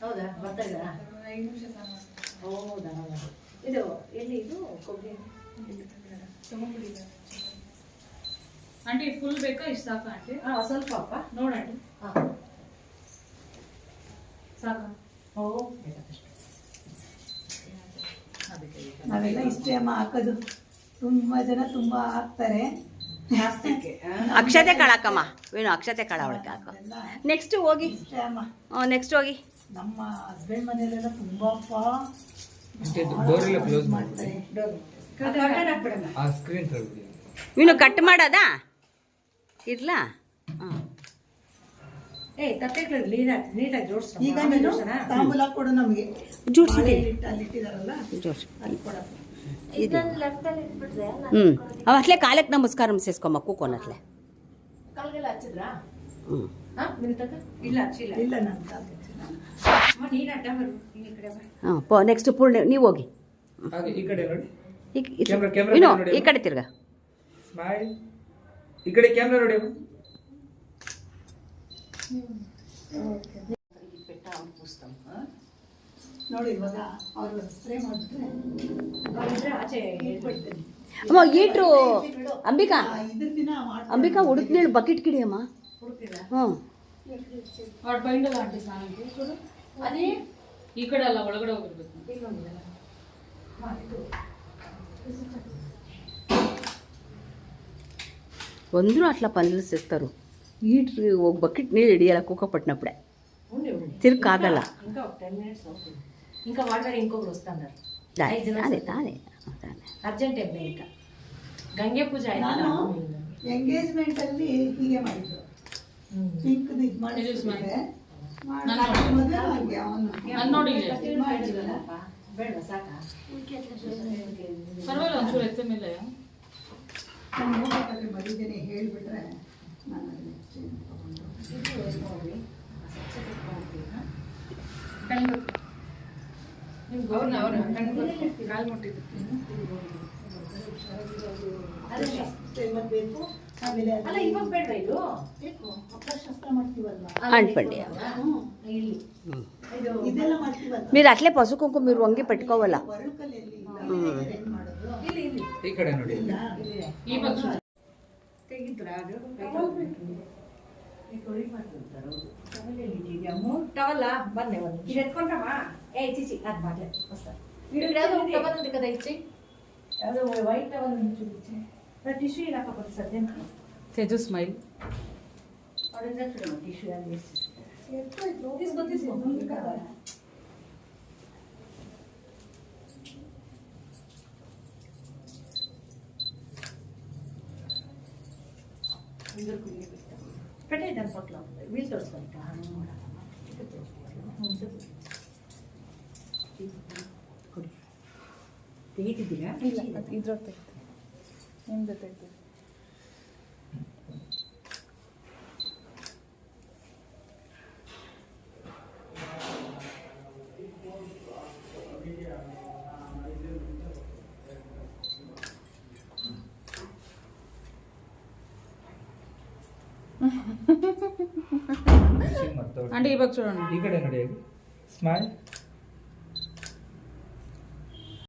ಹೌದಾ ಬರ್ತಾ ಇದ್ದಾ? ಹೌದಾ ಇದು ಎಲ್ಲಿ ಇದು ಕೊಬ್ಬರಿ ಆಂಟಿ ಫುಲ್ ಬೇಕಾ ಇಷ್ಟು ಸಾಕಾ ಆಂಟಿ? ಸ್ವಲ್ಪ ಅಪ್ಪ ನೋಡಂಟಿ ಸಾಕಾ? ನಾವೆಲ್ಲ ಇಷ್ಟೇ ಅಮ್ಮ ಹಾಕೋದು. ತುಂಬಾ ಜನ ತುಂಬಾ ಹಾಕ್ತಾರೆ. ಅಕ್ಷತೆ ಕಾಳಕ್ಕಮ್ಮ ಏನು ಅಕ್ಷತೆ ಕಾಳ ಒಳಗೆ ಹಾಕೋ. ನೆಕ್ಸ್ಟ್ ಹೋಗಿ ಇಷ್ಟೇ ಅಮ್ಮ. ನೆಕ್ಸ್ಟ್ ಹೋಗಿ ನಮ್ಮ ಹಸ್ಬೆಂಡ್ ಮನೆಯಲ್ಲೆಲ್ಲ ತುಂಬಾಪ್ಪ ಮಾಡ್ತಾರೆ. ನೀನು ಕಟ್ ಮಾಡೋದಾ ಇರ್ಲಾ? ಹಾಂ ತಟ್ಟೆಗಳು ನೀಟಾಗಿ ಜೋಡಿಸ್. ಈಗ ನೀನು ತಾಂಬೂಲ ಕೊಡು ನಮಗೆ. ಜೋಡಿಸಿದೆ ಅಲ್ಲಿಟ್ಟಿದಾರಲ್ಲ ಜೋಡಿಸಿ. ಅಲ್ಲಿ ಕೊಡಪ್ಪ. ಅಟ್ಲೆ ಕಾಲಕ್ಕೆ ನಮಸ್ಕಾರ ಸೇಸ್ಕೊಮ್ಮ ಕೂಕೋನತ್ಲೆ. ಕಾಲ್ಗೆಲ್ಲ ಹಚ್ಚಿದ್ರಾ? ಹ್ಞೂ ಇಲ್ಲ ಹಚ್ಚಿಲ್ಲ. ಇಲ್ಲ ನನ್ನ ಕಾಲ್ಗೆ ನೀನು ಅಡ್ಡ ಬರು ಈ ಕಡೆ ಬಾ. ಹಾಂ ನೆಕ್ಸ್ಟ್ ಪೂರ್ಣ ನೀವು ಹೋಗಿ. ಈ ಕಡೆ ನೋಡಿ. ಇನ್ನು ಈ ಕಡೆ ತಿರ್ಗ. ಸ್ಮೈಲ್. ಈ ಕಡೆ ಕ್ಯಾಮ್ರಾ ನೋಡಿ. ನೋಡಿ ಇವಾಗ ಅವರು ಸ್ಪ್ರೇ ಮಾಡಿಬಿಟ್ರೆ ಆಚೆ ಹೇಳ್ಬಿಡ್ತೀನಿ. ಅಮ್ಮ ಈಟ್ರು ಅಂಬಿಕಾ ಇದ್ರ ದಿನ ಮಾಡ್ತಾರೆ. ಅಂಬಿಕಾ ಹುಡುಕ್ ನೀಳು ಬಕೆಟ್ ಕಿಡಿಯಮ್ಮ. ಹ್ಞೂ ಅವ್ರು ಬೈಂಡಲ್ಲ ಆಂಟಿ ಸ್ನಾನಕ್ಕೆ ಕೊಡು. ಅದೇ ಈ ಕಡೆ ಅಲ್ಲ ಒಳಗಡೆ ಹೋಗಿರ್ಬೇಕು. ಒಂದ್ರು అట్లా పనులు చేస్తారు. ఈట్రు ఒక బకెట్ నీళ్ళు ఇడియాల కుక్క పట్టినప్పుడే తిరగకాగల. ఇంకా 10 minutes అవుతుంది. ఇంకా వాడగారు ఇంకొకరు వస్తున్నారు. అదే తానే ಅರ್ಜೆಂಟ್ ಎಬ್ಬೆ ಈಗ ಗಂಗೆ ಪೂಜೆ ನಾನು ಎಂಗೇಜ್ಮೆಂಟ್ ಅಲ್ಲಿ ಹೀಗೆ ಮಾಡಿದ್ರು. ಪಿಂಕ್ ಇದು ಮಾಡಿದ್ರೆ ಬೇಡ ಸಾಕ ಪರವಾಗಿಲ್ಲ ಒಂಚೂರು ಎತ್ತ ಮೇಲೆ ಬರೀದೇನೆ ಹೇಳ್ಬಿಟ್ರೆ ನಾನು ಅದನ್ನ ಚೇಂಜ್ ತಗೊಂಡು ಬೇಕು. ಆಮೇಲೆ ಅಲ್ಲ ಇವಾಗ ಬೇಡ ಇದು ಬೇಕು ಅಪ್ಪಶಾಸ್ತ್ರ ಮಾಡ್ತೀವಲ್ವಾ అంటండి. ಇಲ್ಲಿ ಇದೆಲ್ಲ ಮಾಡ್ತೀವಲ್ಲ. మీరు అట్లే పసుపు కుంకుమ మీరు వంగి పెట్టుకోవాలా. ವರ್ಕಲ್ಲಿ ಮಾಡೋದು ಇಲ್ಲಿ ಇಲ್ಲಿ ಈ ಕಡೆ ನೋಡಿ. ಈ ಪಕ್ಷ ತೆಗಿದ್ರ ಅದು ಟವಲ್ಲ ಬಂದೆ ಒಂದು ಇದು ಎತ್ಕೊಂಡ್ರಮ್ಮ. ಚಿಚಿ ಅದು ಬಾಟ್ಲೆ ಹೊಸ ಇಡೀ ಟವಲ್ ఉంది కదా ఇచ్చి ಯಾವುದೋ ವೈಟ್ ಟವಲ್ ಇಚ್ಚಿ ಟಿಶ್ಯೂ ಇಲ್ಲಪ್ಪ ಕೊಟ್ಟು ಸದ್ಯ ತೇಜು ಸ್ಮೈಲ್ ಅವರಿಂದ చూడಮ್ಮ ಟಿಶ್ಯೂ ಅಲ್ಲಿ తీసుకో పెట్టే దాని పొట్లో వీలు తోడుకోవాలి ತೆಗಿತಿದ್ದೀರಾ? ಇದ್ರಾಗ ತೆಗ್ದು ನಿಮ್ದು ತೆಗ್ದು ಆಂಟಿ ಇವಾಗ చూడండి. ಈ ಕಡೆ ನೋಡಿ. ಸ್ಮೈಲ್.